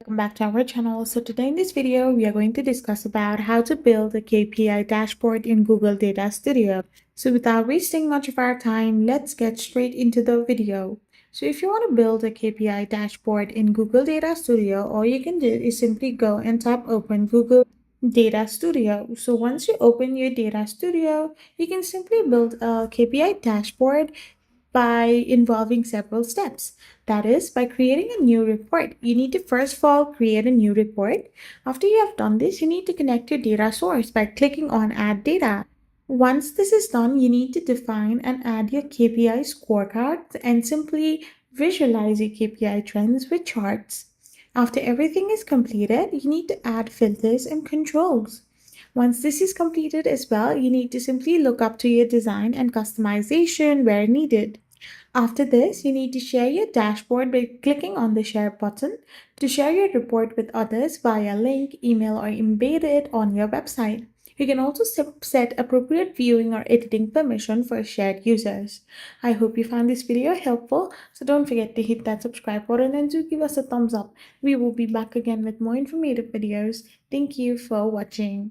Welcome back to our channel. So today in this video, we are going to discuss about how to build a KPI dashboard in Google Data Studio. So without wasting much of our time, let's get straight into the video. So if you want to build a KPI dashboard in Google Data Studio, all you can do is simply go and tap open Google Data Studio. So once you open your Data Studio, you can simply build a KPI dashboard by involving several steps. That is, by creating a new report. You need to first of all create a new report. After you have done this, you need to connect your data source by clicking on Add Data. Once this is done, you need to define and add your KPI scorecards and simply visualize your KPI trends with charts. After everything is completed, you need to add filters and controls. Once this is completed as well, you need to simply look up to your design and customization where needed. After this, you need to share your dashboard by clicking on the share button to share your report with others via link, email, or embed it on your website. You can also set appropriate viewing or editing permission for shared users. I hope you found this video helpful, so don't forget to hit that subscribe button and do give us a thumbs up. We will be back again with more informative videos. Thank you for watching.